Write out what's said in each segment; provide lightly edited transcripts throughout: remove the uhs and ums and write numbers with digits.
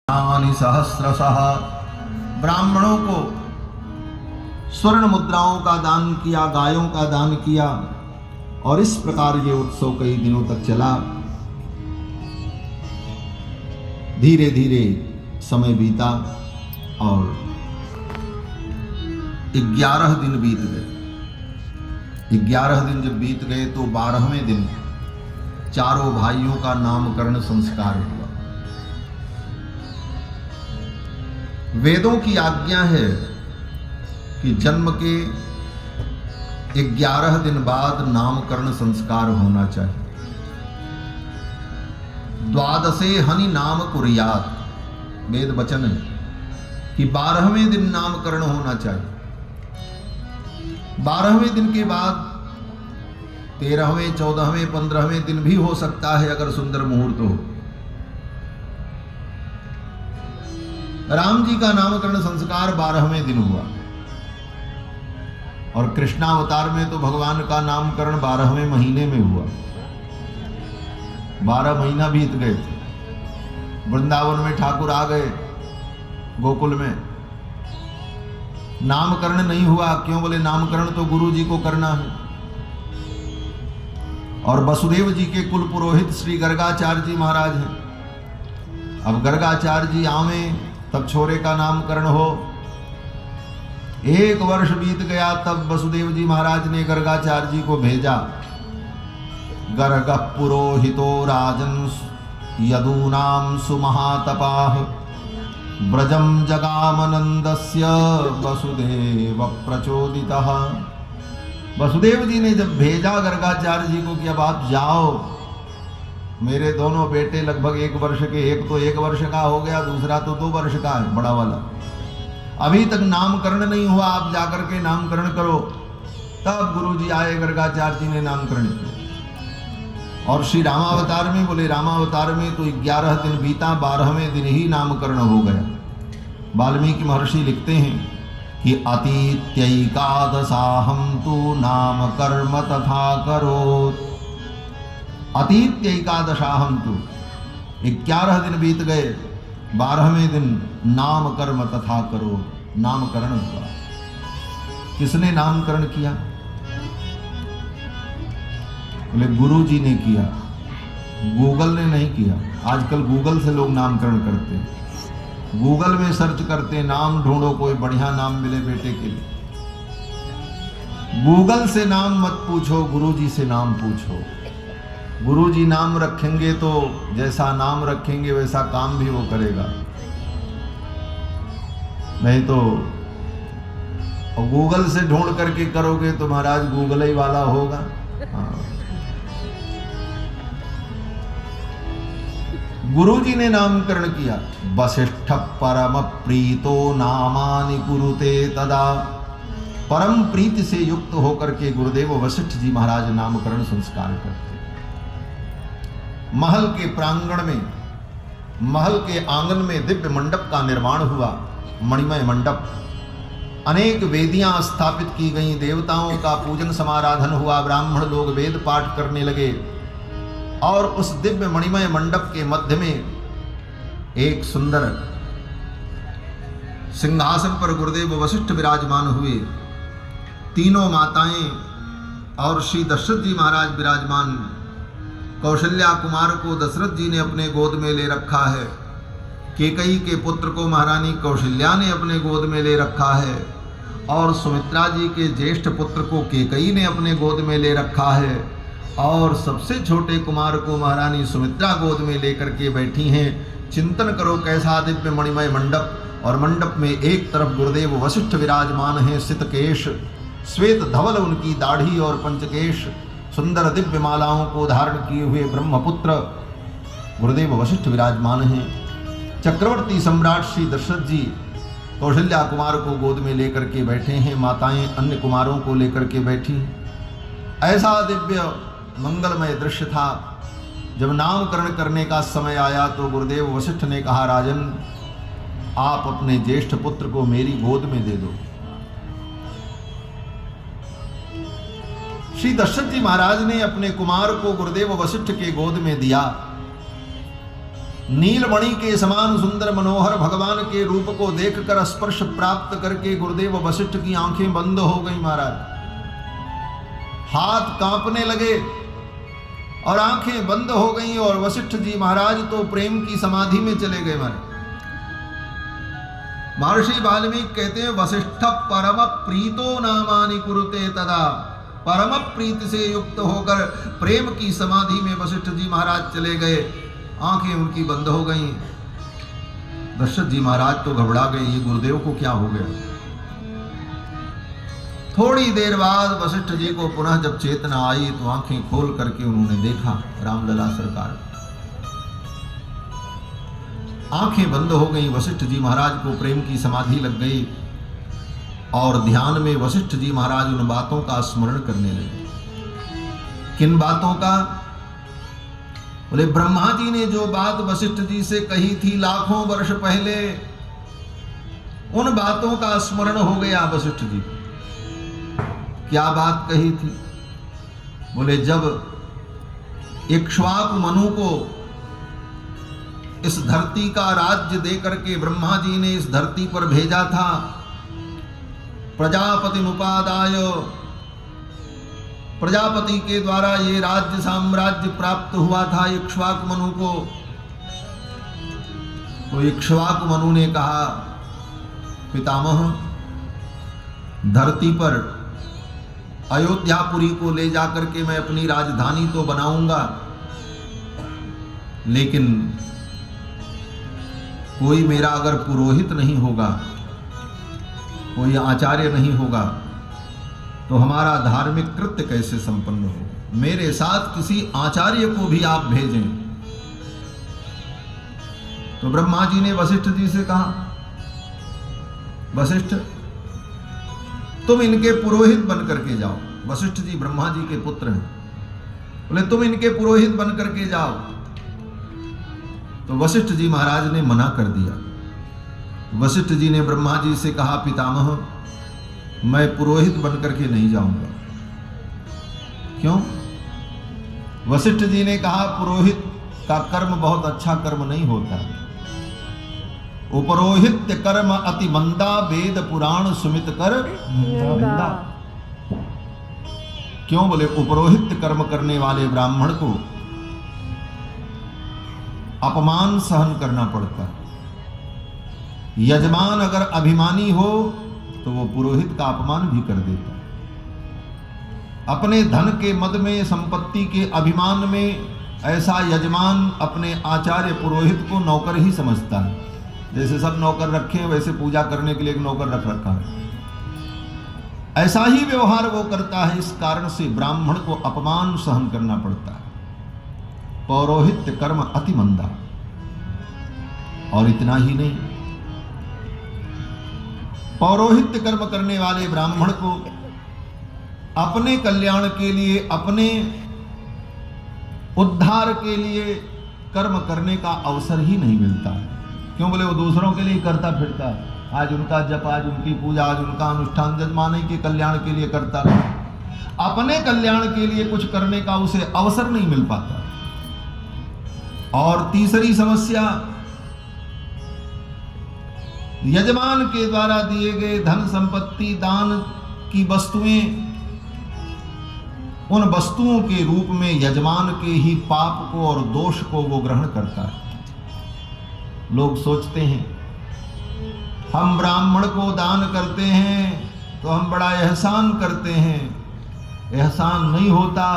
सहस्रशः ब्राह्मणों को स्वर्ण मुद्राओं का दान किया, गायों का दान किया और इस प्रकार ये उत्सव कई दिनों तक चला। धीरे धीरे समय बीता और 11 दिन बीत गए। 11 दिन जब बीत गए तो 12वें दिन चारों भाइयों का नामकरण संस्कार हुआ। वेदों की आज्ञा है कि जन्म के 11 दिन बाद नामकरण संस्कार होना चाहिए। द्वादशे हनि नाम कुर्यात, वेद वचन है कि 12वें दिन नामकरण होना चाहिए। 12वें दिन के बाद 13वें, 14वें, 15वें दिन भी हो सकता है अगर सुंदर मुहूर्त हो। राम जी का नामकरण संस्कार 12वें दिन हुआ और कृष्णावतार में तो भगवान का नामकरण 12वें महीने में हुआ। 12 महीना बीत गए थे। वृंदावन में ठाकुर आ गए, गोकुल में नामकरण नहीं हुआ। क्यों? बोले नामकरण तो गुरु जी को करना है। और वसुदेव जी के कुल पुरोहित श्री गर्गाचार्य जी महाराज हैं। अब गर्गाचार्य जी आवे तब छोरे का नामकरण हो। 1 वर्ष बीत गया तब वसुदेव जी महाराज ने गर्गाचार्य जी को भेजा। गर्ग पुरोहितो राजन यदूनाम सुमहातपाः ब्रजम जगामनंदस्य वसुदेव प्रचोदितः। वसुदेव जी ने जब भेजा गर्गाचार्य जी को कि अब आप जाओ, मेरे दोनों बेटे लगभग 1 वर्ष के, एक तो 1 वर्ष का हो गया, दूसरा तो 2 वर्ष का है, बड़ा वाला, अभी तक नामकरण नहीं हुआ, आप जाकर के नामकरण करो। तब गुरु जी आए, गर्गाचार्य जी ने नामकरण किया। और श्री रामावतार में, बोले रामावतार में तो 11 दिन बीता, 12वें दिन ही नामकरण हो गया। वाल्मीकि महर्षि लिखते हैं कि अतीत्यैकादशाहं तु नाम कर्म तथा करोत्। अतीत्य एकादशाहं तु, 11 दिन बीत गए, 12वें दिन नाम कर्म तथा करो, नामकरण हुआ। किसने नामकरण किया? बोले गुरु जी ने किया, गूगल ने नहीं किया। आजकल गूगल से लोग नामकरण करते हैं। गूगल में सर्च करते, नाम ढूंढो, कोई बढ़िया नाम मिले बेटे के लिए। गूगल से नाम मत पूछो, गुरु जी से नाम पूछो। गुरु जी नाम रखेंगे तो जैसा नाम रखेंगे वैसा काम भी वो करेगा। नहीं तो गूगल से ढूंढ करके करोगे तो महाराज गूगल ही वाला होगा। हाँ। गुरु जी ने नामकरण किया। वसिष्ठ परम प्रीतो नामानि कुरुते तदा। परम प्रीति से युक्त होकर के गुरुदेव वशिष्ठ जी महाराज नामकरण संस्कार करते। महल के प्रांगण में, महल के आंगन में दिव्य मंडप का निर्माण हुआ, मणिमय मंडप। अनेक वेदियां स्थापित की गईं, देवताओं का पूजन समाराधन हुआ, ब्राह्मण लोग वेद पाठ करने लगे। और उस दिव्य मणिमय मंडप के मध्य में एक सुंदर सिंहासन पर गुरुदेव वशिष्ठ विराजमान हुए। तीनों माताएं और श्री दशरथ जी महाराज विराजमान। कौशल्या कुमार को दशरथ जी ने अपने गोद में ले रखा है। केकई के पुत्र को महारानी कौशल्या ने अपने गोद में ले रखा है। और सुमित्रा जी के ज्येष्ठ पुत्र को केकई ने अपने गोद में ले रखा है। और सबसे छोटे कुमार को महारानी सुमित्रा गोद में लेकर के बैठी हैं। चिंतन करो कैसा दिव्य मणिमय मंडप। और मंडप में एक तरफ गुरुदेव वशिष्ठ विराजमान हैं, सितकेश, श्वेत धवल उनकी दाढ़ी और पंचकेश, सुंदर दिव्य मालाओं को धारण किए हुए ब्रह्मपुत्र गुरुदेव वशिष्ठ विराजमान हैं। चक्रवर्ती सम्राट श्री दशरथ जी कौशल्या कुमार को गोद में लेकर के बैठे हैं। माताएं अन्य कुमारों को लेकर के बैठी। ऐसा दिव्य मंगलमय दृश्य था। जब नामकरण करने का समय आया तो गुरुदेव वशिष्ठ ने कहा, राजन आप अपने ज्येष्ठ पुत्र को मेरी गोद में दे दो। श्री दशरथ जी महाराज ने अपने कुमार को गुरुदेव वशिष्ठ के गोद में दिया। नीलमणि के समान सुंदर मनोहर भगवान के रूप को देखकर स्पर्श प्राप्त करके गुरुदेव वशिष्ठ की आंखें बंद हो गई महाराज। हाथ कांपने लगे और आंखें बंद हो गई और वशिष्ठ जी महाराज तो प्रेम की समाधि में चले गए। महर्षि वाल्मीकि कहते हैं वशिष्ठ परम प्रीतो नामानि कुरुते तदा, परम प्रीति से युक्त होकर प्रेम की समाधि में वशिष्ठ जी महाराज चले गए। आंखें उनकी बंद हो गईं। दशरथ जी महाराज तो घबरा गए, ये गुरुदेव को क्या हो गया। थोड़ी देर बाद वशिष्ठ जी को पुनः जब चेतना आई तो आंखें खोल करके उन्होंने देखा रामलला सरकार। आंखें बंद हो गई। वशिष्ठ जी महाराज को प्रेम की समाधि लग गई और ध्यान में वशिष्ठ जी महाराज उन बातों का स्मरण करने लगे। किन बातों का? बोले ब्रह्मा जी ने जो बात वशिष्ठ जी से कही थी लाखों वर्ष पहले, उन बातों का स्मरण हो गया वशिष्ठ जी। क्या बात कही थी? बोले जब इक्ष्वाकु मनु को इस धरती का राज्य देकर के ब्रह्मा जी ने इस धरती पर भेजा था, प्रजापति मुपादाय, प्रजापति के द्वारा ये राज्य साम्राज्य प्राप्त हुआ था इक्ष्वाकु मनु को। तो इक्ष्वाकु मनु ने कहा पितामह, धरती पर अयोध्यापुरी को ले जाकर के मैं अपनी राजधानी तो बनाऊंगा, लेकिन कोई मेरा अगर पुरोहित नहीं होगा, कोई आचार्य नहीं होगा, तो हमारा धार्मिक कृत्य कैसे संपन्न हो। मेरे साथ किसी आचार्य को भी आप भेजें। तो ब्रह्मा जी ने वशिष्ठ जी से कहा, वशिष्ठ तुम इनके पुरोहित बन करके जाओ। वशिष्ठ जी ब्रह्मा जी के पुत्र हैं। बोले तुम इनके पुरोहित बन करके जाओ। तो वशिष्ठ जी महाराज ने मना कर दिया। वशिष्ठ जी ने ब्रह्मा जी से कहा पितामह, मैं पुरोहित बन करके नहीं जाऊंगा। क्यों? वशिष्ठ जी ने कहा पुरोहित का कर्म बहुत अच्छा कर्म नहीं होता। उपरोहित्य कर्म अति मंदा, वेद पुराण सुमित कर निंदा। क्यों? बोले उपरोहित्य कर्म करने वाले ब्राह्मण को अपमान सहन करना पड़ता है। यजमान अगर अभिमानी हो तो वो पुरोहित का अपमान भी कर देता है। अपने धन के मद में, संपत्ति के अभिमान में ऐसा यजमान अपने आचार्य पुरोहित को नौकर ही समझता है। जैसे सब नौकर रखे हैं वैसे पूजा करने के लिए एक नौकर रख रखा है, ऐसा ही व्यवहार वो करता है। इस कारण से ब्राह्मण को अपमान सहन करना पड़ता है। पौरोहित्य कर्म अति मंदा। और इतना ही नहीं, पौरोहित्य कर्म करने वाले ब्राह्मण को अपने कल्याण के लिए, अपने उद्धार के लिए कर्म करने का अवसर ही नहीं मिलता है। क्यों? बोले वो दूसरों के लिए करता फिरता है। आज उनका जप, आज उनकी पूजा, आज उनका अनुष्ठान जजमाने के कल्याण के लिए करता है। अपने कल्याण के लिए कुछ करने का उसे अवसर नहीं मिल पाता। और तीसरी समस्या, यजमान के द्वारा दिए गए धन संपत्ति, दान की वस्तुएं, उन वस्तुओं के रूप में यजमान के ही पाप को और दोष को वो ग्रहण करता है। लोग सोचते हैं हम ब्राह्मण को दान करते हैं तो हम बड़ा एहसान करते हैं। एहसान नहीं होता।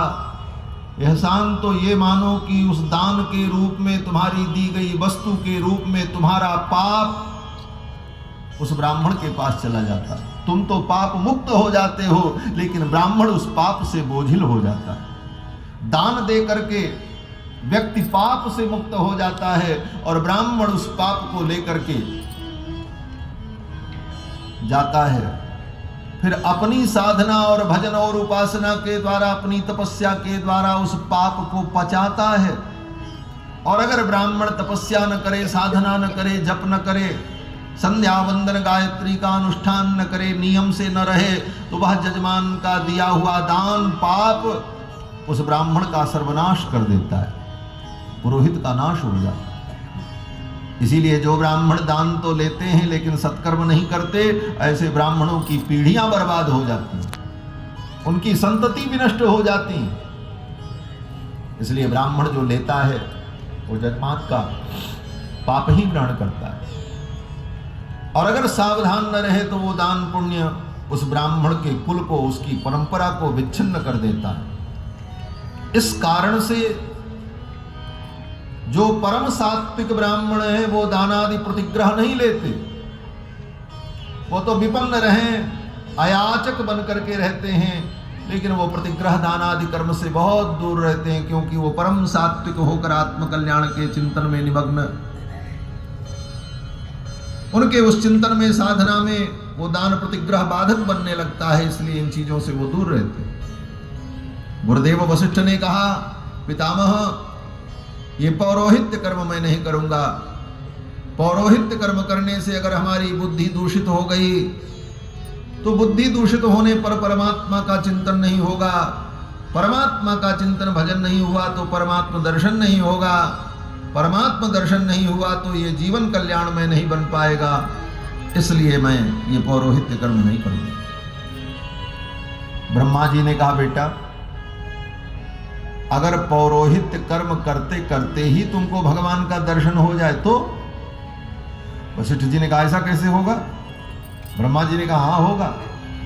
एहसान तो ये मानो कि उस दान के रूप में, तुम्हारी दी गई वस्तु के रूप में तुम्हारा पाप उस ब्राह्मण के पास चला जाता है। तुम तो पाप मुक्त हो जाते हो, लेकिन ब्राह्मण उस पाप से बोझिल हो जाता है। दान दे करके व्यक्ति पाप से मुक्त हो जाता है और ब्राह्मण उस पाप को लेकर के जाता है। फिर अपनी साधना और भजन और उपासना के द्वारा, अपनी तपस्या के द्वारा उस पाप को पचाता है। और अगर ब्राह्मण तपस्या न करे, साधना न करे, जप न करे, संध्या वंदन गायत्री का अनुष्ठान न करे, नियम से न रहे, तो वह जजमान का दिया हुआ दान पाप उस ब्राह्मण का सर्वनाश कर देता है। पुरोहित का नाश हो जाता है। इसीलिए जो ब्राह्मण दान तो लेते हैं लेकिन सत्कर्म नहीं करते, ऐसे ब्राह्मणों की पीढ़ियां बर्बाद हो जाती हैं, उनकी संतति भी नष्ट हो जाती है। इसलिए ब्राह्मण जो लेता है वो जन्मात का पाप ही ग्रहण करता है, और अगर सावधान न रहे तो वो दान पुण्य उस ब्राह्मण के कुल को, उसकी परंपरा को विच्छिन्न कर देता है। इस कारण से जो परम सात्विक ब्राह्मण है वो दानादि प्रतिग्रह नहीं लेते, वो तो विपन्न रहे, अयाचक बन करके रहते हैं, लेकिन वो प्रतिग्रह दानादि कर्म से बहुत दूर रहते हैं, क्योंकि वो परम सात्विक होकर आत्मकल्याण के चिंतन में निमग्न, उनके उस चिंतन में, साधना में वो दान प्रतिग्रह बाधक बनने लगता है, इसलिए इन चीजों से वो दूर रहते हैं। गुरुदेव वशिष्ठ ने कहा, पितामह ये पौरोहित्य कर्म मैं नहीं करूंगा, पौरोहित्य कर्म करने से अगर हमारी बुद्धि दूषित हो गई तो बुद्धि दूषित होने पर परमात्मा का चिंतन नहीं होगा, परमात्मा का चिंतन भजन नहीं हुआ तो परमात्मा दर्शन नहीं होगा, परमात्मा दर्शन नहीं हुआ तो ये जीवन कल्याण में नहीं बन पाएगा, इसलिए मैं ये पौरोहित्य कर्म नहीं करूंगा। ब्रह्मा जी ने कहा, बेटा अगर पौरोहित्य कर्म करते करते ही तुमको भगवान का दर्शन हो जाए तो? वशिष्ठ जी ने कहा, ऐसा कैसे होगा? ब्रह्मा जी ने कहा, हाँ होगा।